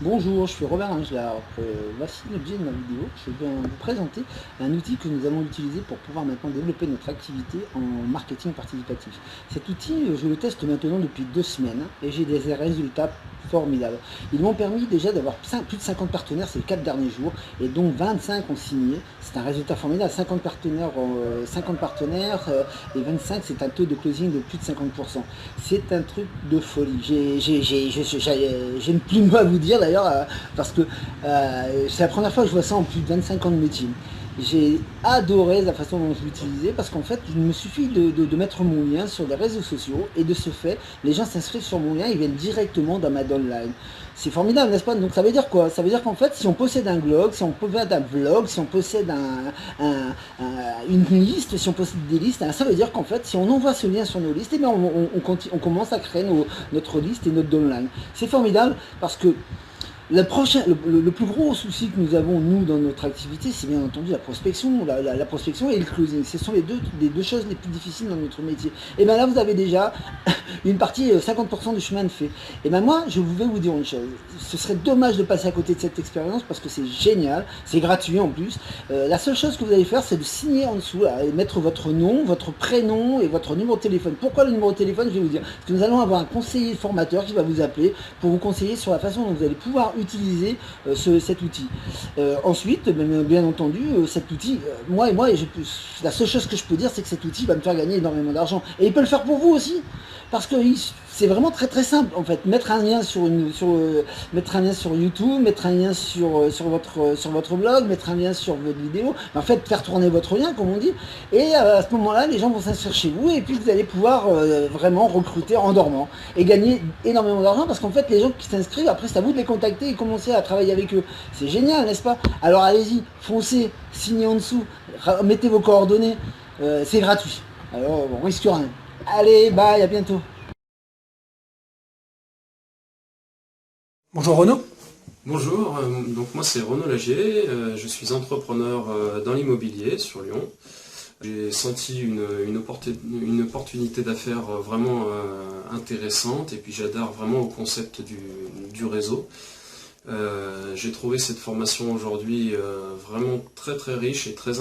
Bonjour, je suis Robert Angelard. Voici l'objet de ma vidéo. Je viens vous présenter un outil que nous allons utiliser pour pouvoir maintenant développer notre activité en marketing participatif. Cet outil, je le teste maintenant depuis 2 semaines et j'ai des résultats formidables. Ils m'ont permis déjà d'avoir plus de 50 partenaires ces 4 derniers jours et donc 25 ont signé. C'est un résultat formidable. 50 partenaires et 25, c'est un taux de closing de plus de 50%. C'est un truc de folie. J'ai une plume à vous dire d'ailleurs, parce que c'est la première fois que je vois ça en plus de 25 ans de métier. J'ai adoré la façon dont je l'utilisais parce qu'en fait, il me suffit de mettre mon lien sur les réseaux sociaux et de ce fait, les gens s'inscrivent sur mon lien, ils viennent directement dans ma downline. C'est formidable, n'est-ce pas? Donc ça veut dire quoi? Ça veut dire qu'en fait, si on possède un blog, si on possède un vlog, si on possède une liste, si on possède des listes, ça veut dire qu'en fait, si on envoie ce lien sur nos listes, eh bien on commence à créer notre liste et notre downline. C'est formidable parce que le plus gros souci que nous avons, nous, dans notre activité, c'est bien entendu la prospection, la prospection et le closing. Ce sont les deux choses les plus difficiles dans notre métier. Et bien là, vous avez déjà une partie, 50% du chemin de fait. Et bien moi, je vais vous dire une chose. Ce serait dommage de passer à côté de cette expérience parce que c'est génial, c'est gratuit en plus. La seule chose que vous allez faire, c'est de signer en dessous, là, et mettre votre nom, votre prénom et votre numéro de téléphone. Pourquoi le numéro de téléphone? Je vais vous dire. Parce que nous allons avoir un conseiller formateur qui va vous appeler pour vous conseiller sur la façon dont vous allez pouvoir utiliser cet outil. Ensuite, bien entendu, cet outil, la seule chose que je peux dire, c'est que cet outil va me faire gagner énormément d'argent. Et il peut le faire pour vous aussi, parce que c'est vraiment très très simple en fait. Mettre un lien sur YouTube, mettre un lien sur votre blog, mettre un lien sur votre vidéo, en fait faire tourner votre lien comme on dit, et à ce moment-là les gens vont s'inscrire chez vous et puis vous allez pouvoir vraiment recruter en dormant et gagner énormément d'argent parce qu'en fait les gens qui s'inscrivent, après c'est à vous de les contacter et commencer à travailler avec eux. C'est génial, n'est-ce pas? Alors allez-y, foncez, signez en dessous, mettez vos coordonnées, c'est gratuit. Alors on risque rien. Allez, bye, à bientôt. Bonjour Renaud. Bonjour, donc moi c'est Renaud Lagier, je suis entrepreneur dans l'immobilier sur Lyon. J'ai senti une opportunité d'affaires vraiment intéressante et puis j'adhère vraiment au concept du réseau. J'ai trouvé cette formation aujourd'hui vraiment très très riche et très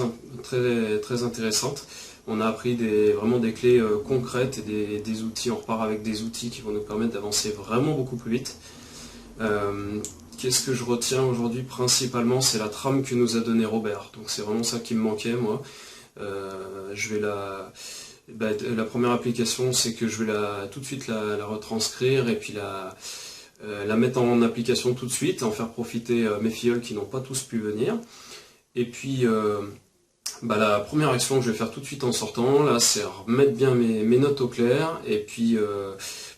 intéressante. On a appris vraiment des clés concrètes et des outils, on repart avec des outils qui vont nous permettre d'avancer vraiment beaucoup plus vite. Qu'est-ce que je retiens aujourd'hui principalement? C'est la trame que nous a donnée Robert. Donc c'est vraiment ça qui me manquait moi. La première application, c'est que je vais tout de suite la retranscrire et puis la mettre en application tout de suite, en faire profiter mes filleuls qui n'ont pas tous pu venir. Et puis la première action que je vais faire tout de suite en sortant, là, c'est remettre bien mes notes au clair et puis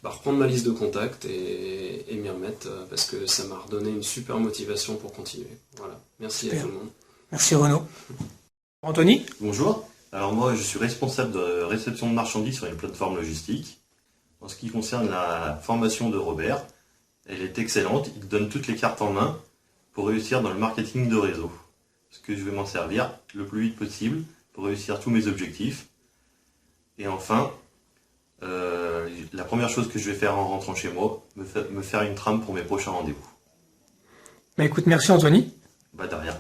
reprendre ma liste de contacts et m'y remettre parce que ça m'a redonné une super motivation pour continuer. Voilà, merci Super. À tout le monde. Merci Renaud. Anthony. Bonjour, alors moi je suis responsable de réception de marchandises sur une plateforme logistique. En ce qui concerne la formation de Robert, elle est excellente, il donne toutes les cartes en main pour réussir dans le marketing de réseau. Parce que je vais m'en servir le plus vite possible pour réussir tous mes objectifs. Et enfin, la première chose que je vais faire en rentrant chez moi, me faire une trame pour mes prochains rendez-vous. Écoute, merci Anthony. De rien.